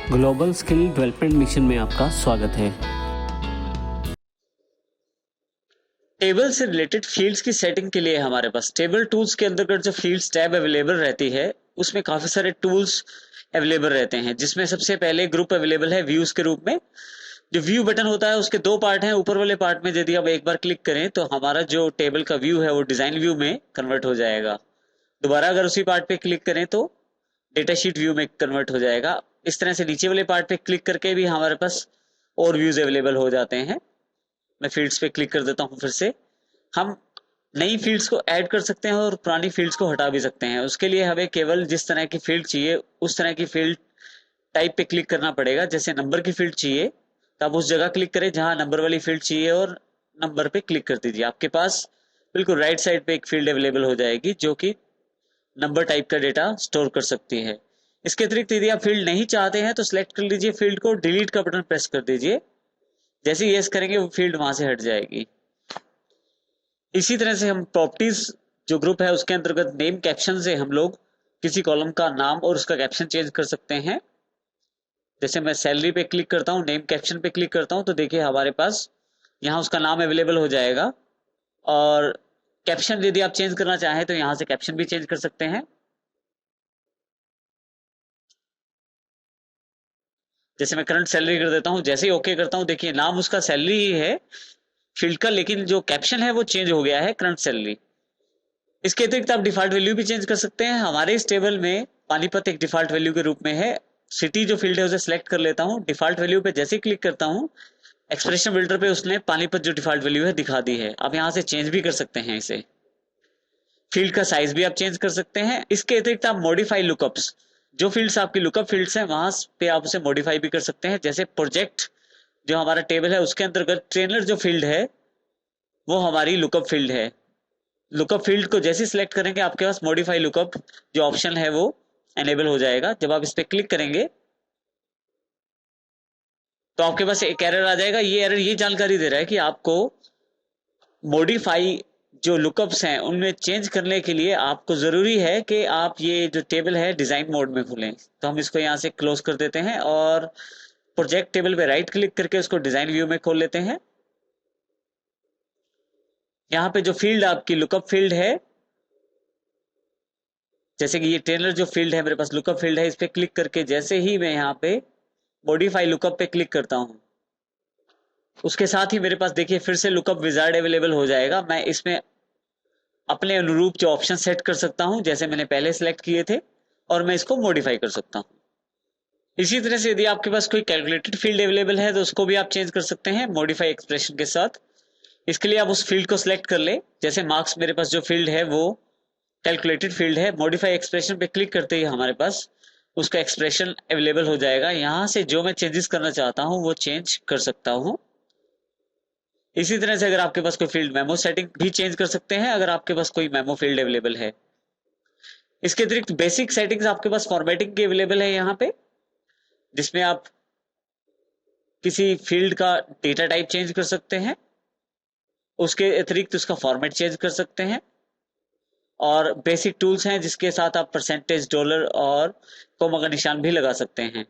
Global skill development mission में आपका स्वागत है। टेबल से रिलेटेड फील्ड्स की सेटिंग के लिए हमारे पास टेबल टूल्स के अंतर्गत जो फील्ड्स टैब अवेलेबल रहती है उसमें काफी सारे टूल्स अवेलेबल रहते हैं, जिसमें सबसे पहले ग्रुप अवेलेबल है व्यूज के रूप में। जो व्यू बटन होता है उसके दो पार्ट हैं। ऊपर वाले पार्ट में यदि आप एक बार क्लिक करें तो हमारा जो टेबल का व्यू है वो डिजाइन व्यू में कन्वर्ट हो जाएगा। दोबारा अगर उसी पार्ट पे क्लिक करें तो डेटा शीट व्यू में कन्वर्ट हो जाएगा। इस तरह से नीचे वाले पार्ट पे क्लिक करके भी हमारे पास और व्यूज अवेलेबल हो जाते हैं। मैं फील्ड्स पे क्लिक कर देता हूँ। फिर से हम नई फील्ड्स को ऐड कर सकते हैं और पुरानी फील्ड्स को हटा भी सकते हैं। उसके लिए हमें केवल जिस तरह की फील्ड चाहिए उस तरह की फील्ड टाइप पे क्लिक करना पड़ेगा। जैसे नंबर की फील्ड चाहिए तो आप उस जगह क्लिक करें जहां नंबर वाली फील्ड चाहिए और नंबर पे क्लिक कर दीजिए। आपके पास बिल्कुल राइट साइड पे एक फील्ड अवेलेबल हो जाएगी जो कि नंबर टाइप का डेटा स्टोर कर सकती है। इसके अतिरिक्त यदि आप फील्ड नहीं चाहते हैं तो सिलेक्ट कर लीजिए फील्ड को, डिलीट का बटन प्रेस कर दीजिए। जैसे यस करेंगे वो फील्ड वहां से हट जाएगी। इसी तरह से हम प्रॉपर्टीज जो ग्रुप है उसके अंतर्गत नेम कैप्शन से हम लोग किसी कॉलम का नाम और उसका कैप्शन चेंज कर सकते हैं। जैसे मैं सैलरी पे क्लिक करता हूँ, नेम कैप्शन पे क्लिक करता हूँ तो देखिए हमारे पास यहाँ उसका नाम अवेलेबल हो जाएगा। और कैप्शन यदि आप चेंज करना चाहें तो यहाँ से कैप्शन भी चेंज कर सकते हैं। जैसे मैं करंट सैलरी कर देता हूँ, जैसे ही ओके करता हूँ देखिए नाम उसका सैलरी ही है फील्ड का, लेकिन जो कैप्शन है वो चेंज हो गया है करंट सैलरी। इसके अतिरिक्त आप डिफॉल्ट वैल्यू भी चेंज कर सकते हैं। हमारे इस टेबल में पानीपत एक डिफॉल्ट वैल्यू के रूप में है। सिटी जो फील्ड है उसे सिलेक्ट कर लेता हूँ। डिफॉल्ट वैल्यू पे जैसे ही क्लिक करता हूँ एक्सप्रेशन बिल्डर पे उसने पानीपत जो डिफॉल्ट वैल्यू है दिखा दी है। आप यहाँ से चेंज भी कर सकते हैं इसे। फील्ड का साइज भी आप चेंज कर सकते हैं। इसके अतिरिक्त आप मॉडिफाई लुकअप्स, जो फील्ड्स आपकी लुकअप फील्ड्स हैं वहां पे आप उसे मॉडिफाई भी कर सकते हैं। जैसे प्रोजेक्ट जो हमारा टेबल है उसके अंतर्गत ट्रेनर जो फील्ड है वो हमारी लुकअप फील्ड है। लुकअप फील्ड को जैसे सिलेक्ट करेंगे आपके पास मॉडिफाई लुकअप जो ऑप्शन है वो एनेबल हो जाएगा। जब आप इस पे क्लिक करेंगे तो आपके पास एक एरर आ जाएगा। ये एरर ये जानकारी दे रहा है कि आपको मॉडिफाई जो लुकअप्स हैं उनमें चेंज करने के लिए आपको जरूरी है कि आप ये जो टेबल है डिजाइन मोड में खोलें। तो हम इसको यहाँ से क्लोज कर देते हैं और प्रोजेक्ट टेबल पे राइट क्लिक करके उसको डिजाइन व्यू में खोल लेते हैं। यहाँ पे जो फील्ड आपकी लुकअप फील्ड है, जैसे कि ये ट्रेनर जो फील्ड है मेरे पास लुकअप फील्ड है, इस पे क्लिक करके जैसे ही मैं यहाँ पे मॉडिफाई लुकअप पे क्लिक करता हूँ उसके साथ ही मेरे पास देखिए फिर से लुकअप विजार्ड अवेलेबल हो जाएगा। मैं इसमें अपने अनुरूप जो ऑप्शन सेट कर सकता हूं जैसे मैंने पहले सेलेक्ट किए थे और मैं इसको मॉडिफाई कर सकता हूं। इसी तरह से यदि आपके पास कोई कैलकुलेटेड फील्ड अवेलेबल है तो उसको भी आप चेंज कर सकते हैं मॉडिफाई एक्सप्रेशन के साथ। इसके लिए आप उस फील्ड को सिलेक्ट कर ले। जैसे मार्क्स मेरे पास जो फील्ड है वो कैलकुलेटेड फील्ड है। मॉडिफाई एक्सप्रेशन पे क्लिक करते ही हमारे पास उसका एक्सप्रेशन अवेलेबल हो जाएगा। यहाँ से जो मैं चेंजेस करना चाहता हूँ वो चेंज कर सकता हूँ। इसी तरह से अगर आपके पास कोई फील्ड मेमो सेटिंग भी चेंज कर सकते हैं अगर आपके पास कोई मेमो फील्ड अवेलेबल है। इसके अतिरिक्त बेसिक सेटिंग्स आपके पास फॉर्मेटिंग की अवेलेबल है यहाँ पे, जिसमें आप किसी फील्ड का डेटा टाइप चेंज कर सकते हैं, उसके अतिरिक्त उसका फॉर्मेट चेंज कर सकते हैं। और बेसिक टूल्स हैं जिसके साथ आप परसेंटेज, डॉलर और कोमा का निशान भी लगा सकते हैं।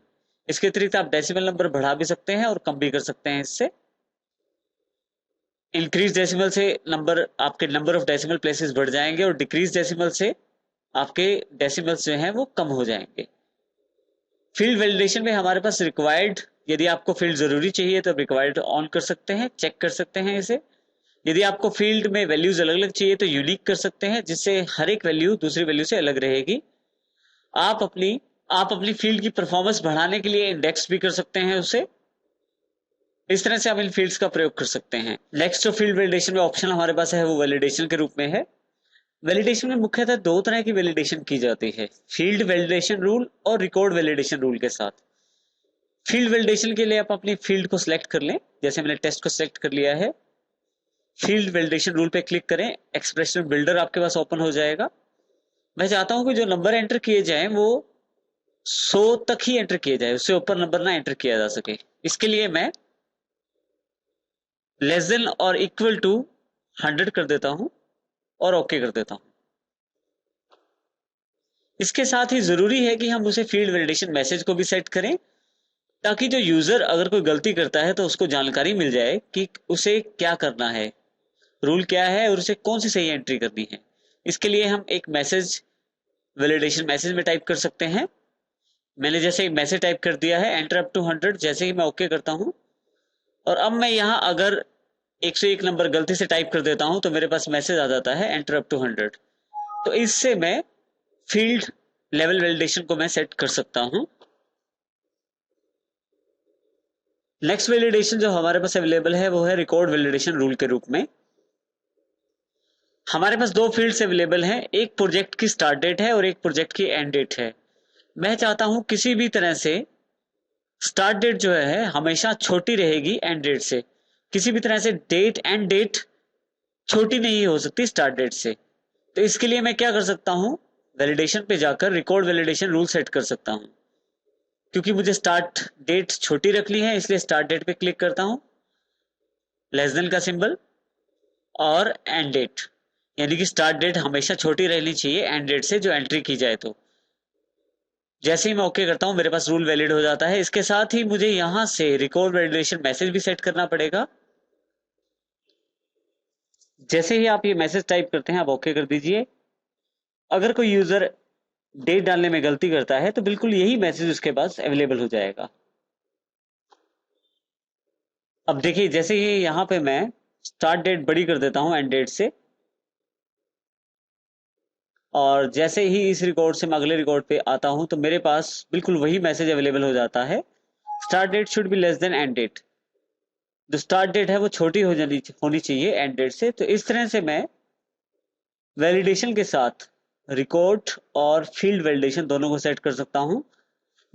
इसके अतिरिक्त आप डेसिमल नंबर बढ़ा भी सकते हैं और कम भी कर सकते हैं। इससे इंक्रीज डेसिमल से नंबर आपके नंबर ऑफ डेसिमल प्लेसेस बढ़ जाएंगे और डिक्रीज डेसिमल से आपके डेसिमल्स जो हैं वो कम हो जाएंगे। फील्ड वैलिडेशन में हमारे पास रिक्वायर्ड, यदि आपको फील्ड जरूरी चाहिए तो रिक्वायर्ड ऑन कर सकते हैं, चेक कर सकते हैं इसे। यदि आपको फील्ड में वैल्यूज अलग अलग चाहिए तो यूनिक कर सकते हैं, जिससे हर एक वैल्यू दूसरी वैल्यू से अलग रहेगी। आप अपनी आप अपनी फील्ड की परफॉर्मेंस बढ़ाने के लिए इंडेक्स भी कर सकते हैं उसे। इस तरह से आप इन फील्ड्स का प्रयोग कर सकते हैं। नेक्स्ट जो फील्ड वैलिडेशन में ऑप्शन हमारे पास है वो वैलिडेशन के रूप में है। वैलिडेशन में मुख्यतः दो तरह की वैलिडेशन की जाती है, फील्ड वैलिडेशन रूल और रिकॉर्ड वैलिडेशन रूल के साथ। फील्ड वैलिडेशन के लिए आप अपनी फील्ड को सिलेक्ट कर लें। जैसे मैंने टेस्ट को सिलेक्ट कर लिया है, फील्ड वैलिडेशन रूल पे क्लिक करें, एक्सप्रेशन बिल्डर आपके पास ओपन हो जाएगा। मैं चाहता हूं कि जो नंबर एंटर किए जाएं वो 100 तक ही एंटर किए जाए, उससे ऊपर नंबर ना एंटर किया जा सके। इसके लिए मैं लेस देन और इक्वल टू 100 कर देता हूं और ओके कर देता हूं। इसके साथ ही जरूरी है कि हम उसे फील्ड वैलिडेशन मैसेज को भी सेट करें। ताकि जो यूजर अगर कोई गलती करता है तो उसको जानकारी मिल जाए कि उसे क्या करना है, रूल क्या है और उसे कौन सी सही एंट्री करनी है। इसके लिए हम एक मैसेज वैलिडेशन मैसेज में टाइप कर सकते हैं। मैंने जैसे एक मैसेज टाइप कर दिया है एंटर अप टू 100, जैसे ही मैं ओके करता हूं और अब मैं यहाँ अगर 101 नंबर गलती से टाइप कर देता हूं तो मेरे पास मैसेज आ जाता है एंटर अप टू 100। तो इससे मैं फील्ड लेवल वैलिडेशन को मैं सेट कर सकता हूं। नेक्स्ट वैलिडेशन जो हमारे पास अवेलेबल है वो है रिकॉर्ड वैलिडेशन रूल के रूप में। हमारे पास दो फील्ड्स अवेलेबल हैं, एक प्रोजेक्ट की स्टार्ट डेट है और एक प्रोजेक्ट की एंड डेट है। मैं चाहता हूं किसी भी तरह से स्टार्ट डेट जो है हमेशा छोटी रहेगी एंड डेट से। किसी भी तरह से डेट एंड डेट छोटी नहीं हो सकती स्टार्ट डेट से। तो इसके लिए मैं क्या कर सकता हूं, वैलिडेशन पे जाकर रिकॉर्ड वैलिडेशन रूल सेट कर सकता हूं। क्योंकि मुझे स्टार्ट डेट छोटी रखनी है इसलिए स्टार्ट डेट पे क्लिक करता हूं, लेस देन का सिंबल और एंड डेट, यानी कि स्टार्ट डेट हमेशा छोटी रहनी चाहिए एंड डेट से जो एंट्री की जाए। तो जैसे ही मैं ओके करता हूं मेरे पास रूल वैलिड हो जाता है। इसके साथ ही मुझे यहां से रिकॉर्ड वैलिडेशन मैसेज भी सेट करना पड़ेगा। जैसे ही आप ये मैसेज टाइप करते हैं आप ओके कर दीजिए। अगर कोई यूजर डेट डालने में गलती करता है तो बिल्कुल यही मैसेज उसके पास अवेलेबल हो जाएगा। अब देखिए जैसे ही यहाँ पे मैं स्टार्ट डेट बड़ी कर देता हूं एंड डेट से, और जैसे ही इस रिकॉर्ड से मैं अगले रिकॉर्ड पे आता हूं तो मेरे पास बिल्कुल वही मैसेज अवेलेबल हो जाता है, start date should be less than end date. जो स्टार्ट डेट है वो छोटी होनी चाहिए एंड डेट से। तो इस तरह से मैं वैलिडेशन के साथ रिकॉर्ड और फील्ड वैलिडेशन दोनों को सेट कर सकता हूं।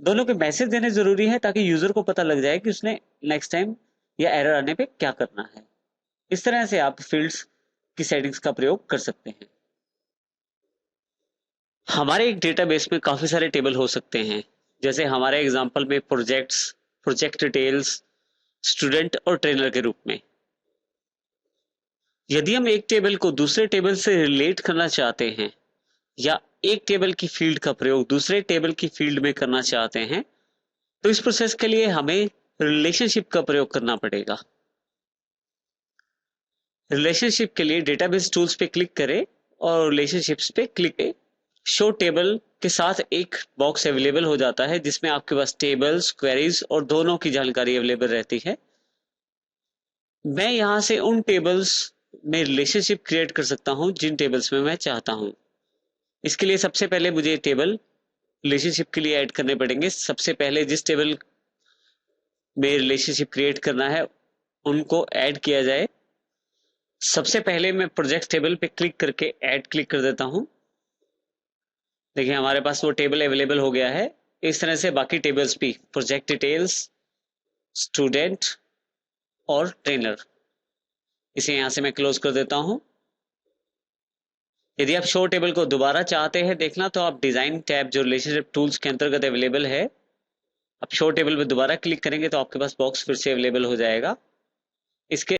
दोनों के मैसेज देने जरूरी है ताकि यूजर को पता लग जाए कि उसने नेक्स्ट टाइम या एरर आने पे क्या करना है। इस तरह से आप फील्ड्स की सेटिंग्स का प्रयोग कर सकते हैं। हमारे एक डेटाबेस में काफी सारे टेबल हो सकते हैं, जैसे हमारे एग्जांपल में प्रोजेक्ट्स, प्रोजेक्ट डिटेल्स, स्टूडेंट और ट्रेनर के रूप में। यदि हम एक टेबल को दूसरे टेबल से रिलेट करना चाहते हैं या एक टेबल की फील्ड का प्रयोग दूसरे टेबल की फील्ड में करना चाहते हैं तो इस प्रोसेस के लिए हमें रिलेशनशिप का प्रयोग करना पड़ेगा। रिलेशनशिप के लिए डेटाबेस टूल्स पे क्लिक करें और रिलेशनशिप्स पे क्लिक करें। शो टेबल के साथ एक बॉक्स अवेलेबल हो जाता है जिसमें आपके पास टेबल्स, क्वेरीज और दोनों की जानकारी अवेलेबल रहती है। मैं यहां से उन टेबल्स में रिलेशनशिप क्रिएट कर सकता हूं जिन टेबल्स में मैं चाहता हूं। इसके लिए सबसे पहले मुझे टेबल रिलेशनशिप के लिए ऐड करने पड़ेंगे। सबसे पहले जिस टेबल में रिलेशनशिप क्रिएट करना है उनको ऐड किया जाए। सबसे पहले मैं प्रोजेक्ट टेबल पे क्लिक करके ऐड क्लिक कर देता हूं। देखिए हमारे पास वो टेबल अवेलेबल हो गया है। इस तरह से बाकी टेबल्स भी, प्रोजेक्ट डिटेल्स, स्टूडेंट और ट्रेनर, इसे यहां से मैं क्लोज कर देता हूं। यदि आप शो टेबल को दोबारा चाहते हैं देखना तो आप डिजाइन टैब जो रिलेशनशिप टूल्स के अंतर्गत अवेलेबल है, आप शो टेबल पर दोबारा क्लिक करेंगे तो आपके पास बॉक्स फिर से अवेलेबल हो जाएगा। इसके